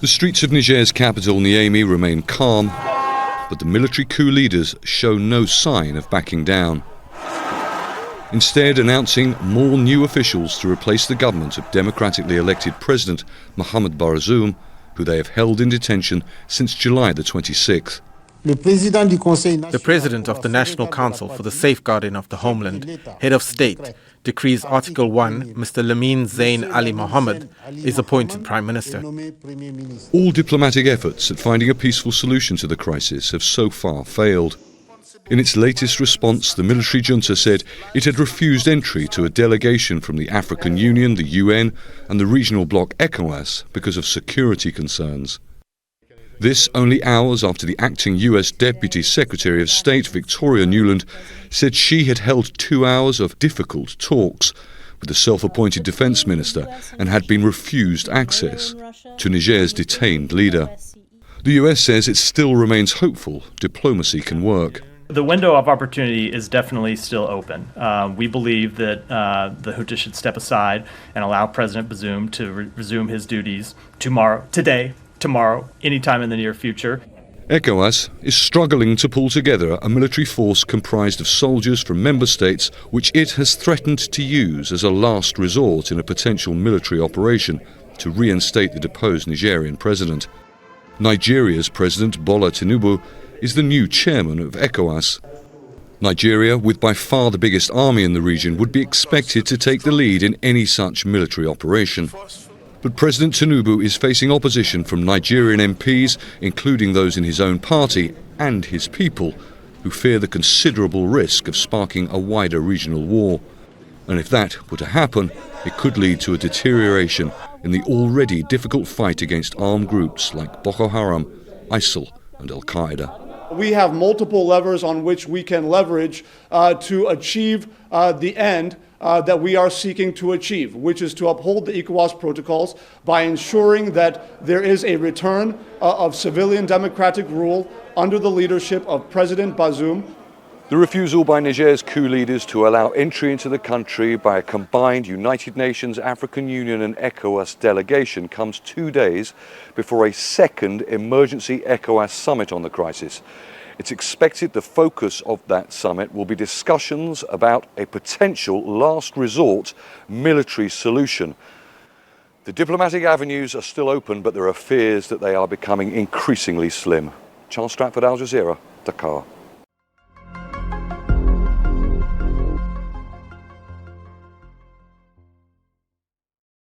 The streets of Niger's capital, Niamey, remain calm, but the military coup leaders show no sign of backing down. Instead, announcing more new officials to replace the government of democratically elected President Mohamed Bazoum, who they have held in detention since July the 26th. The President of the National Council for the Safeguarding of the Homeland, Head of State, decrees Article 1, Mr. Lamine Zain Ali Mohamed, is appointed Prime Minister. All diplomatic efforts at finding a peaceful solution to the crisis have so far failed. In its latest response, the military junta said it had refused entry to a delegation from the African Union, the UN, and the regional bloc ECOWAS because of security concerns. This only hours after the acting US Deputy Secretary of State, Victoria Nuland, said she had held 2 hours of difficult talks with the self-appointed defence minister and had been refused access to Niger's detained leader. The US says it still remains hopeful diplomacy can work. The window of opportunity is definitely still open. We believe that the junta should step aside and allow President Bazoum to resume his duties tomorrow, anytime in the near future. ECOWAS is struggling to pull together a military force comprised of soldiers from member states which it has threatened to use as a last resort in a potential military operation to reinstate the deposed Nigerian president. Nigeria's President Bola Tinubu is the new chairman of ECOWAS. Nigeria, with by far the biggest army in the region, would be expected to take the lead in any such military operation. But President Tinubu is facing opposition from Nigerian MPs, including those in his own party and his people, who fear the considerable risk of sparking a wider regional war. And if that were to happen, it could lead to a deterioration in the already difficult fight against armed groups like Boko Haram, ISIL and Al-Qaeda. We have multiple levers on which we can leverage to achieve the end that we are seeking to achieve, which is to uphold the ECOWAS protocols by ensuring that there is a return of civilian democratic rule under the leadership of President Bazoum. The refusal by Niger's coup leaders to allow entry into the country by a combined United Nations, African Union and ECOWAS delegation comes 2 days before a second emergency ECOWAS summit on the crisis. It's expected the focus of that summit will be discussions about a potential last resort military solution. The diplomatic avenues are still open, but there are fears that they are becoming increasingly slim. Stratford, Al Jazeera, Dakar.